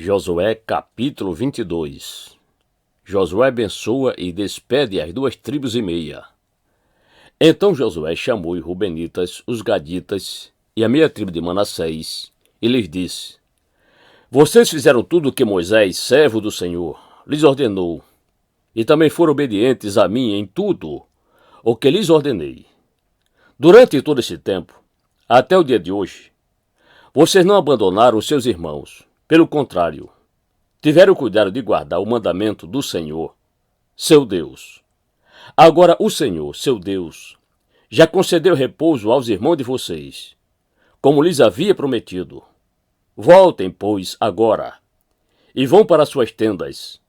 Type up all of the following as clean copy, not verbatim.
Josué capítulo 22. Josué abençoa e despede as 2,5 tribos. Então Josué chamou os Rubenitas, os Gaditas e a meia tribo de Manassés, e lhes disse: Vocês fizeram tudo o que Moisés, servo do Senhor, lhes ordenou, e também foram obedientes a mim em tudo o que lhes ordenei. Durante todo esse tempo, até o dia de hoje, vocês não abandonaram os seus irmãos. Pelo contrário, tiveram cuidado de guardar o mandamento do Senhor, seu Deus. Agora o Senhor, seu Deus, já concedeu repouso aos irmãos de vocês, como lhes havia prometido. Voltem, pois, agora, e vão para suas tendas,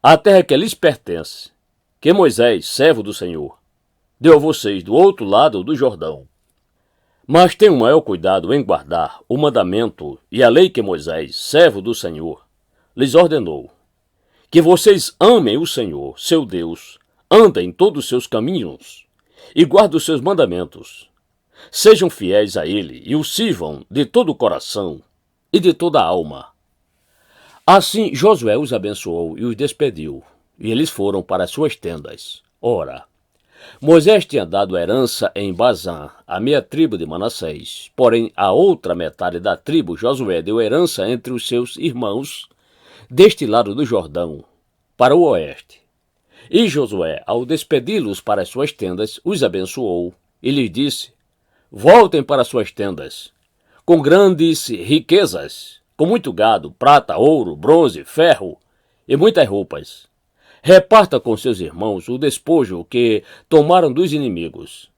a terra que lhes pertence, que Moisés, servo do Senhor, deu a vocês do outro lado do Jordão. Mas tenham maior cuidado em guardar o mandamento e a lei que Moisés, servo do Senhor, lhes ordenou. Que vocês amem o Senhor, seu Deus, andem em todos os seus caminhos e guardem os seus mandamentos. Sejam fiéis a Ele e o sirvam de todo o coração e de toda a alma. Assim Josué os abençoou e os despediu, e eles foram para as suas tendas. Ora, Moisés tinha dado herança em Bazã, a meia tribo de Manassés, porém a outra metade da tribo Josué deu herança entre os seus irmãos, deste lado do Jordão, para o oeste. E Josué, ao despedi-los para as suas tendas, os abençoou e lhes disse: Voltem para suas tendas, com grandes riquezas, com muito gado, prata, ouro, bronze, ferro e muitas roupas. Reparta com seus irmãos o despojo que tomaram dos inimigos.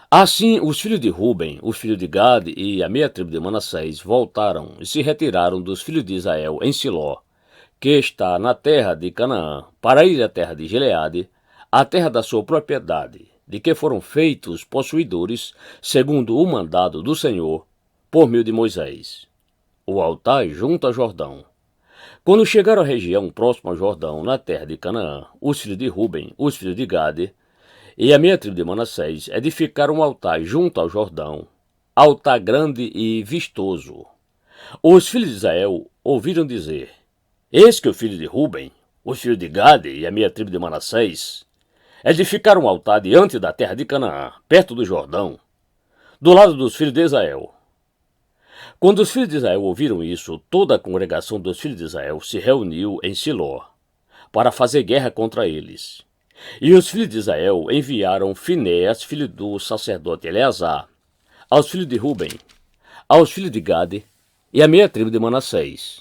Assim os filhos de Ruben, os filhos de Gade e a meia tribo de Manassés voltaram e se retiraram dos filhos de Israel em Siló, que está na terra de Canaã, para ir à terra de Gileade, a terra da sua propriedade, de que foram feitos possuidores, segundo o mandado do Senhor, por meio de Moisés. O altar junto a Jordão. Quando chegaram à região próxima ao Jordão, na terra de Canaã, os filhos de Ruben, os filhos de Gade e a meia tribo de Manassés edificaram um altar junto ao Jordão, altar grande e vistoso. Os filhos de Israel ouviram dizer: Eis que o filho de Ruben, os filhos de Gade e a meia tribo de Manassés edificaram um altar diante da terra de Canaã, perto do Jordão, do lado dos filhos de Israel. Quando os filhos de Israel ouviram isso, toda a congregação dos filhos de Israel se reuniu em Siló para fazer guerra contra eles. E os filhos de Israel enviaram Finéias, filho do sacerdote Eleazar, aos filhos de Ruben, aos filhos de Gade e à meia tribo de Manassés.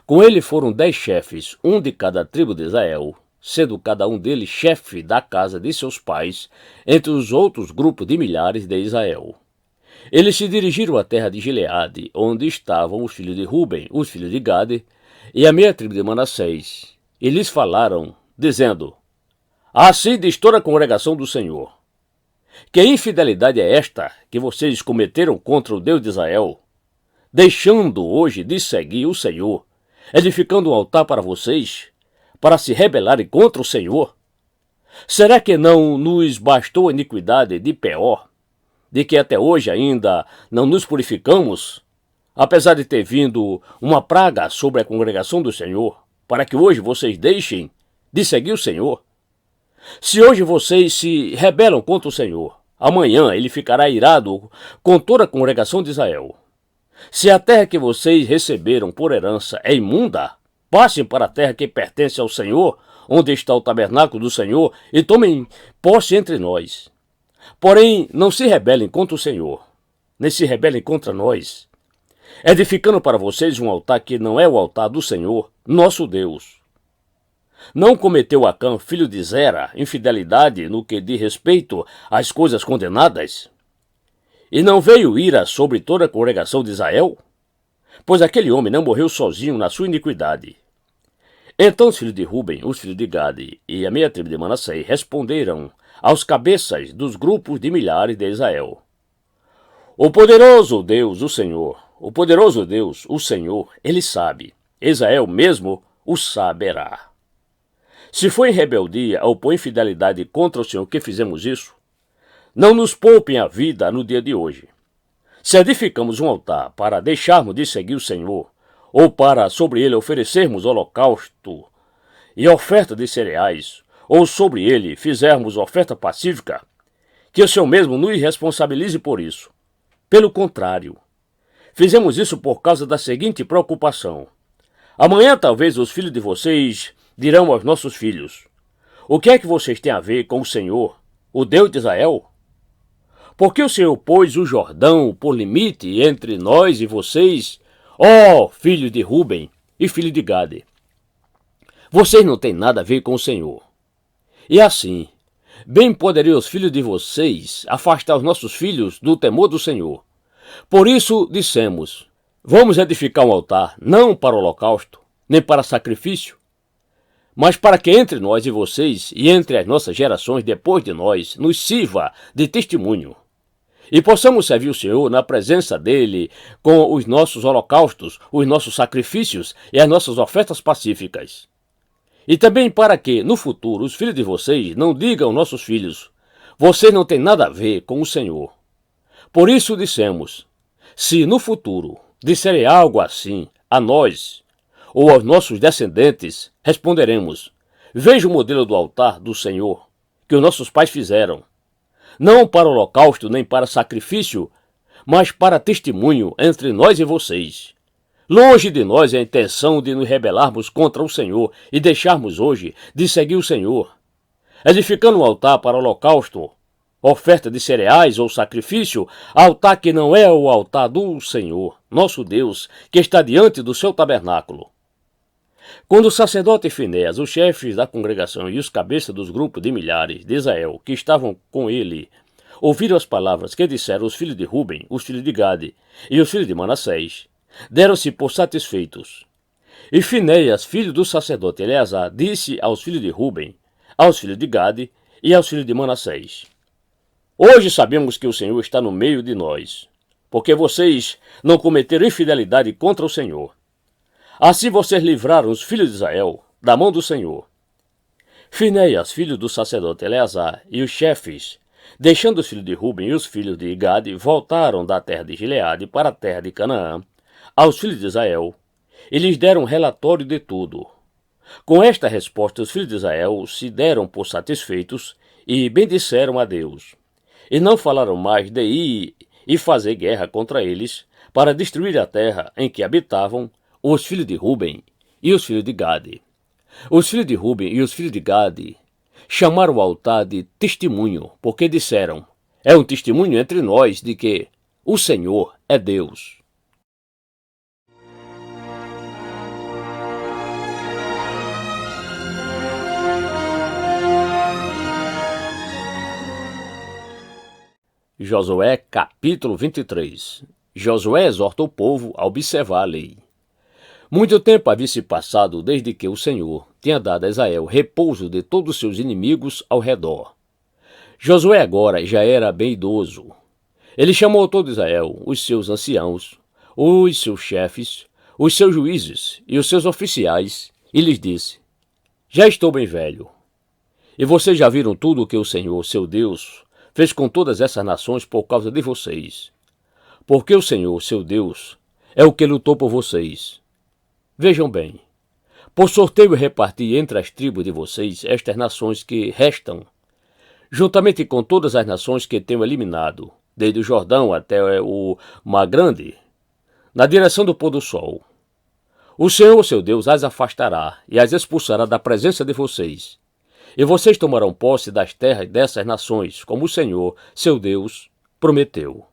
Com ele foram 10 chefes, um de cada tribo de Israel, sendo cada um deles chefe da casa de seus pais, entre os outros grupos de milhares de Israel. Eles se dirigiram à terra de Gileade, onde estavam os filhos de Ruben, os filhos de Gade e a meia tribo de Manassés, e lhes falaram, dizendo: Assim diz toda a congregação do Senhor: Que infidelidade é esta que vocês cometeram contra o Deus de Israel, deixando hoje de seguir o Senhor, edificando um altar para vocês, para se rebelarem contra o Senhor? Será que não nos bastou a iniquidade de Peor, de que até hoje ainda não nos purificamos, apesar de ter vindo uma praga sobre a congregação do Senhor, para que hoje vocês deixem de seguir o Senhor? Se hoje vocês se rebelam contra o Senhor, amanhã ele ficará irado com toda a congregação de Israel. Se a terra que vocês receberam por herança é imunda, passem para a terra que pertence ao Senhor, onde está o tabernáculo do Senhor, e tomem posse entre nós. Porém, não se rebelem contra o Senhor, nem se rebelem contra nós, edificando para vocês um altar que não é o altar do Senhor, nosso Deus. Não cometeu Acã, filho de Zera, infidelidade no que diz respeito às coisas condenadas? E não veio ira sobre toda a congregação de Israel? Pois aquele homem não morreu sozinho na sua iniquidade. Então os filhos de Ruben, os filhos de Gade e a meia tribo de Manassés responderam aos cabeças dos grupos de milhares de Israel: O poderoso Deus, o Senhor, o poderoso Deus, o Senhor, ele sabe, Israel mesmo o saberá. Se foi em rebeldia ou por infidelidade contra o Senhor que fizemos isso, não nos poupem a vida no dia de hoje. Se edificamos um altar para deixarmos de seguir o Senhor, ou para sobre ele oferecermos holocausto e oferta de cereais, ou sobre ele fizermos oferta pacífica, que o Senhor mesmo nos responsabilize por isso. Pelo contrário, fizemos isso por causa da seguinte preocupação. Amanhã talvez os filhos de vocês dirão aos nossos filhos: o que é que vocês têm a ver com o Senhor, o Deus de Israel? Porque o Senhor pôs o Jordão por limite entre nós e vocês, ó filho de Ruben e filho de Gade. Vocês não têm nada a ver com o Senhor. E assim, bem poderiam os filhos de vocês afastar os nossos filhos do temor do Senhor. Por isso dissemos: vamos edificar um altar, não para holocausto, nem para sacrifício, mas para que entre nós e vocês, e entre as nossas gerações depois de nós, nos sirva de testemunho. E possamos servir o Senhor na presença dele com os nossos holocaustos, os nossos sacrifícios e as nossas ofertas pacíficas. E também para que, no futuro, os filhos de vocês não digam aos nossos filhos: vocês não têm nada a ver com o Senhor. Por isso dissemos: se no futuro disserem algo assim a nós ou aos nossos descendentes, responderemos: veja o modelo do altar do Senhor que os nossos pais fizeram, não para holocausto nem para sacrifício, mas para testemunho entre nós e vocês. Longe de nós a intenção de nos rebelarmos contra o Senhor e deixarmos hoje de seguir o Senhor, edificando um altar para holocausto, oferta de cereais ou sacrifício, altar que não é o altar do Senhor, nosso Deus, que está diante do seu tabernáculo. Quando o sacerdote Finéias, os chefes da congregação e os cabeças dos grupos de milhares de Israel que estavam com ele, ouviram as palavras que disseram os filhos de Ruben, os filhos de Gade e os filhos de Manassés, deram-se por satisfeitos. E Finéias, filho do sacerdote Eleazar, disse aos filhos de Ruben, aos filhos de Gade e aos filhos de Manassés: hoje sabemos que o Senhor está no meio de nós, porque vocês não cometeram infidelidade contra o Senhor. Assim vocês livraram os filhos de Israel da mão do Senhor. Finéias, filho do sacerdote Eleazar, e os chefes, deixando os filhos de Ruben e os filhos de Gade, voltaram da terra de Gileade para a terra de Canaã, aos filhos de Israel, e lhes deram relatório de tudo. Com esta resposta, os filhos de Israel se deram por satisfeitos e bendisseram a Deus. E não falaram mais de ir e fazer guerra contra eles, para destruir a terra em que habitavam os filhos de Ruben e os filhos de Gade. Os filhos de Ruben e os filhos de Gade chamaram o altar de testemunho, porque disseram: é um testemunho entre nós de que o Senhor é Deus. Josué capítulo 23. Josué exorta o povo a observar a lei. Muito tempo havia se passado desde que o Senhor tinha dado a Israel repouso de todos os seus inimigos ao redor. Josué agora já era bem idoso. Ele chamou todo Israel, os seus anciãos, os seus chefes, os seus juízes e os seus oficiais, e lhes disse: já estou bem velho. E vocês já viram tudo o que o Senhor, seu Deus, fez com todas essas nações por causa de vocês. Porque o Senhor, seu Deus, é o que lutou por vocês. Vejam bem, por sorteio reparti entre as tribos de vocês estas nações que restam, juntamente com todas as nações que tenho eliminado, desde o Jordão até o Mar Grande, na direção do pôr do sol. O Senhor, seu Deus, as afastará e as expulsará da presença de vocês. E vocês tomarão posse das terras dessas nações, como o Senhor, seu Deus, prometeu.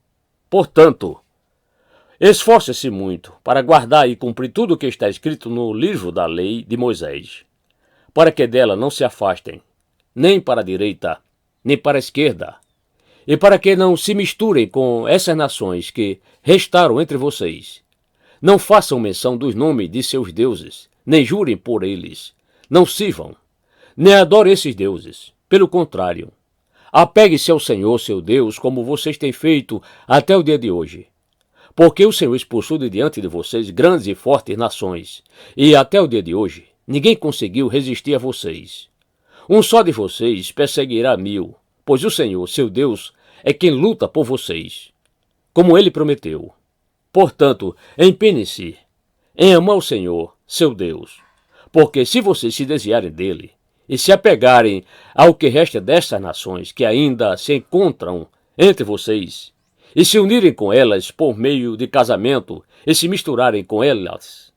Portanto, esforce-se muito para guardar e cumprir tudo o que está escrito no livro da lei de Moisés, para que dela não se afastem, nem para a direita, nem para a esquerda, e para que não se misturem com essas nações que restaram entre vocês. Não façam menção dos nomes de seus deuses, nem jurem por eles. Não sirvam, nem adorem esses deuses. Pelo contrário, apegue-se ao Senhor, seu Deus, como vocês têm feito até o dia de hoje. Porque o Senhor expulsou de diante de vocês grandes e fortes nações, e até o dia de hoje ninguém conseguiu resistir a vocês. Um só de vocês perseguirá 1000, pois o Senhor, seu Deus, é quem luta por vocês, como ele prometeu. Portanto, empenhem-se, em amar o Senhor, seu Deus. Porque se vocês se desviarem dele e se apegarem ao que resta destas nações que ainda se encontram entre vocês, e se unirem com elas por meio de casamento e se misturarem com elas,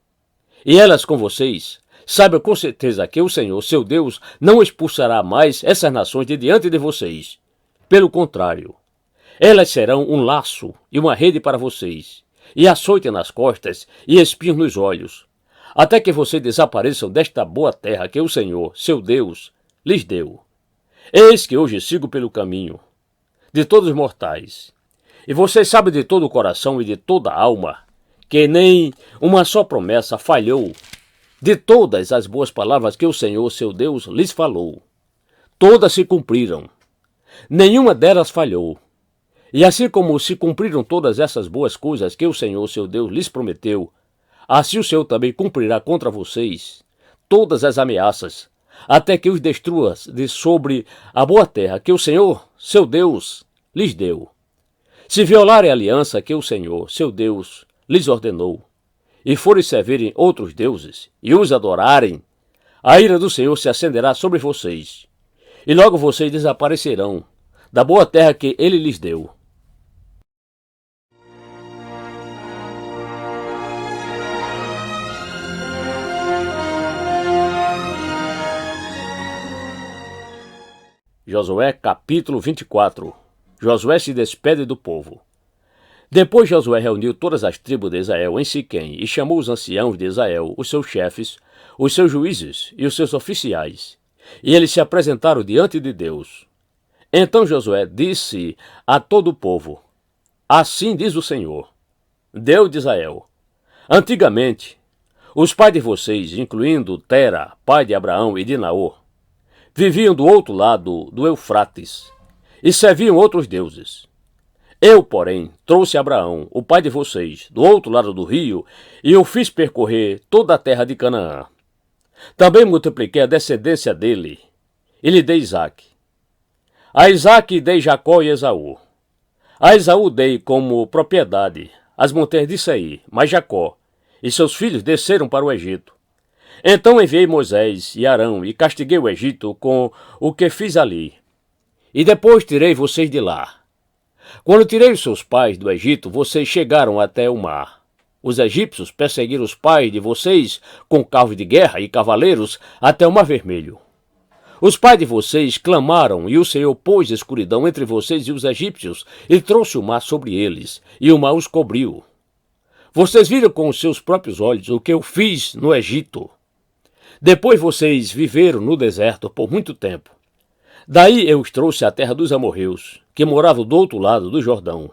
e elas com vocês, saiba com certeza que o Senhor, seu Deus, não expulsará mais essas nações de diante de vocês. Pelo contrário, elas serão um laço e uma rede para vocês, e açoite nas costas e espinhos nos olhos, até que vocês desapareçam desta boa terra que o Senhor, seu Deus, lhes deu. Eis que hoje sigo pelo caminho de todos os mortais, e vocês sabem de todo o coração e de toda a alma, que nem uma só promessa falhou de todas as boas palavras que o Senhor, seu Deus, lhes falou. Todas se cumpriram, nenhuma delas falhou. E assim como se cumpriram todas essas boas coisas que o Senhor, seu Deus, lhes prometeu, assim o Senhor também cumprirá contra vocês todas as ameaças, até que os destrua de sobre a boa terra que o Senhor, seu Deus, lhes deu. Se violarem a aliança que o Senhor, seu Deus, lhes ordenou, e forem servirem outros deuses, e os adorarem, a ira do Senhor se acenderá sobre vocês, e logo vocês desaparecerão da boa terra que ele lhes deu. Josué capítulo 24. Josué se despede do povo. Depois Josué reuniu todas as tribos de Israel em Siquém e chamou os anciãos de Israel, os seus chefes, os seus juízes e os seus oficiais. E eles se apresentaram diante de Deus. Então Josué disse a todo o povo: Assim diz o Senhor, Deus de Israel: Antigamente, os pais de vocês, incluindo Tera, pai de Abraão e de Naor, viviam do outro lado do Eufrates e serviam outros deuses. Eu, porém, trouxe Abraão, o pai de vocês, do outro lado do rio, e o fiz percorrer toda a terra de Canaã. Também multipliquei a descendência dele, e lhe dei Isaque. A Isaque dei Jacó e Esaú. A Esaú dei como propriedade as montanhas de Seir, mas Jacó e seus filhos desceram para o Egito. Então enviei Moisés e Arão e castiguei o Egito com o que fiz ali. E depois tirei vocês de lá. Quando tirei os seus pais do Egito, vocês chegaram até o mar. Os egípcios perseguiram os pais de vocês com carros de guerra e cavaleiros até o Mar Vermelho. Os pais de vocês clamaram, e o Senhor pôs escuridão entre vocês e os egípcios, e trouxe o mar sobre eles, e o mar os cobriu. Vocês viram com os seus próprios olhos o que eu fiz no Egito. Depois vocês viveram no deserto por muito tempo. Daí eu os trouxe à terra dos amorreus, que moravam do outro lado do Jordão.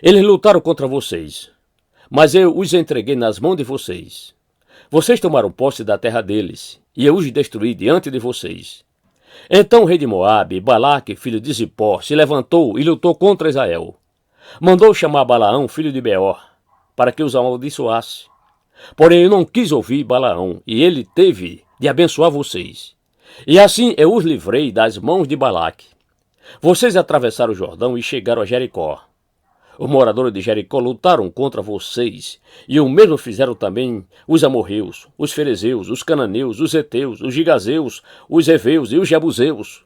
Eles lutaram contra vocês, mas eu os entreguei nas mãos de vocês. Vocês tomaram posse da terra deles, e eu os destruí diante de vocês. Então o rei de Moabe, Balaque, filho de Zippor, se levantou e lutou contra Israel. Mandou chamar Balaão, filho de Beor, para que os amaldiçoasse. Porém eu não quis ouvir Balaão, e ele teve de abençoar vocês. E assim eu os livrei das mãos de Balaque. Vocês atravessaram o Jordão e chegaram a Jericó. Os moradores de Jericó lutaram contra vocês, e o mesmo fizeram também os amorreus, os ferezeus, os cananeus, os heteus, os gigazeus, os heveus e os jebuseus.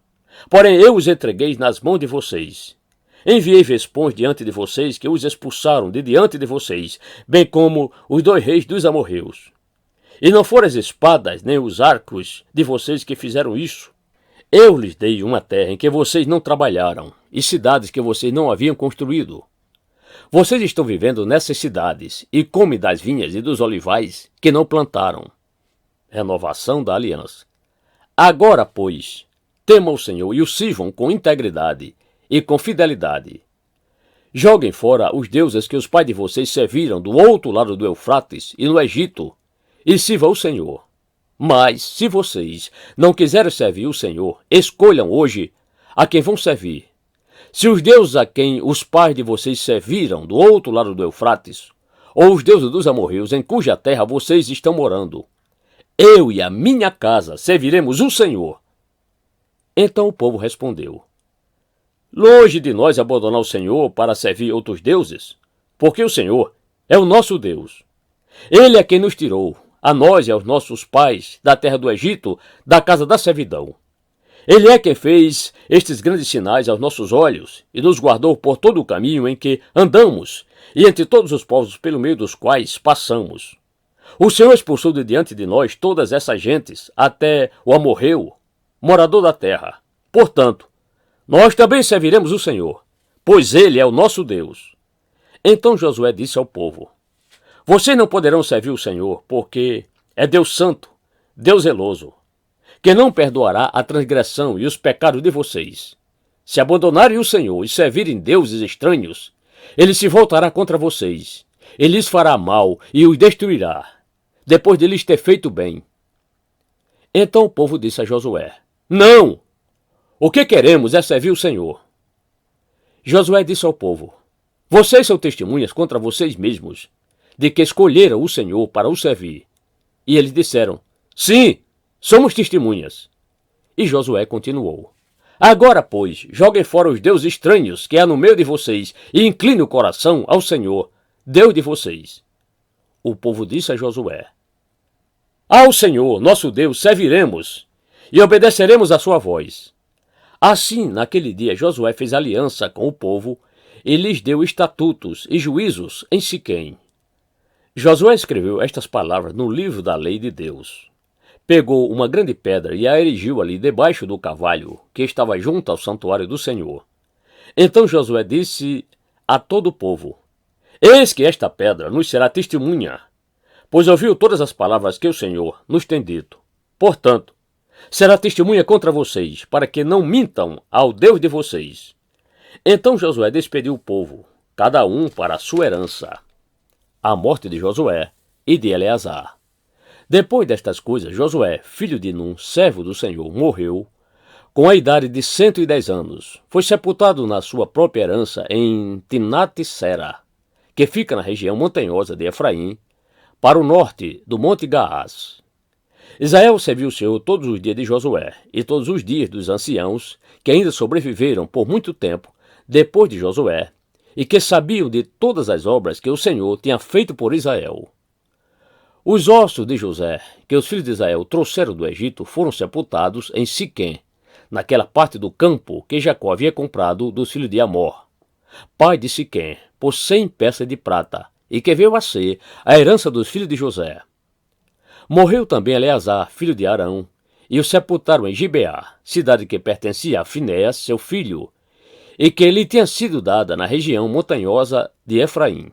Porém eu os entreguei nas mãos de vocês. Enviei vespões diante de vocês que os expulsaram de diante de vocês, bem como os 2 reis dos amorreus. E não foram as espadas nem os arcos de vocês que fizeram isso. Eu lhes dei uma terra em que vocês não trabalharam, e cidades que vocês não haviam construído. Vocês estão vivendo nessas cidades, e comem das vinhas e dos olivais que não plantaram. Renovação da aliança. Agora, pois, temam o Senhor e o sirvam com integridade e com fidelidade. Joguem fora os deuses que os pais de vocês serviram do outro lado do Eufrates e no Egito, e sirvam o Senhor. Mas, se vocês não quiserem servir o Senhor, escolham hoje a quem vão servir. Se os deuses a quem os pais de vocês serviram do outro lado do Eufrates, ou os deuses dos amorreus em cuja terra vocês estão morando, eu e a minha casa serviremos o Senhor. Então o povo respondeu: Longe de nós abandonar o Senhor para servir outros deuses, porque o Senhor é o nosso Deus. Ele é quem nos tirou, a nós e aos nossos pais, da terra do Egito, da casa da servidão. Ele é quem fez estes grandes sinais aos nossos olhos e nos guardou por todo o caminho em que andamos e entre todos os povos pelo meio dos quais passamos. O Senhor expulsou de diante de nós todas essas gentes, até o amorreu, morador da terra. Portanto, nós também serviremos o Senhor, pois Ele é o nosso Deus. Então Josué disse ao povo: Vocês não poderão servir o Senhor, porque é Deus santo, Deus zeloso, que não perdoará a transgressão e os pecados de vocês. Se abandonarem o Senhor e servirem deuses estranhos, Ele se voltará contra vocês. Ele lhes fará mal e os destruirá, depois de lhes ter feito bem. Então o povo disse a Josué: Não! O que queremos é servir o Senhor. Josué disse ao povo: Vocês são testemunhas contra vocês mesmos, de que escolheram o Senhor para o servir. E eles disseram: Sim, somos testemunhas. E Josué continuou: Agora, pois, joguem fora os deuses estranhos que há no meio de vocês e inclinem o coração ao Senhor, Deus de vocês. O povo disse a Josué: Ao Senhor, nosso Deus, serviremos e obedeceremos à sua voz. Assim, naquele dia, Josué fez aliança com o povo e lhes deu estatutos e juízos em Siquém. Josué escreveu estas palavras no livro da lei de Deus. Pegou uma grande pedra e a erigiu ali debaixo do carvalho que estava junto ao santuário do Senhor. Então Josué disse a todo o povo: Eis que esta pedra nos será testemunha, pois ouviu todas as palavras que o Senhor nos tem dito. Portanto, será testemunha contra vocês, para que não mintam ao Deus de vocês. Então Josué despediu o povo, cada um para a sua herança. A morte de Josué e de Eleazar. Depois destas coisas, Josué, filho de Num, servo do Senhor, morreu, com a idade de 110 anos. Foi sepultado na sua própria herança em Timnat-Sera, que fica na região montanhosa de Efraim, para o norte do Monte Gaás. Israel serviu o Senhor todos os dias de Josué e todos os dias dos anciãos que ainda sobreviveram por muito tempo depois de Josué e que sabiam de todas as obras que o Senhor tinha feito por Israel. Os ossos de José, que os filhos de Israel trouxeram do Egito, foram sepultados em Siquém, naquela parte do campo que Jacó havia comprado dos filhos de Amor, pai de Siquém, por 100 peças de prata, e que veio a ser a herança dos filhos de José. Morreu também Eleazar, filho de Arão, e o sepultaram em Gibeá, cidade que pertencia a Finéas, seu filho, e que lhe tinha sido dada na região montanhosa de Efraim.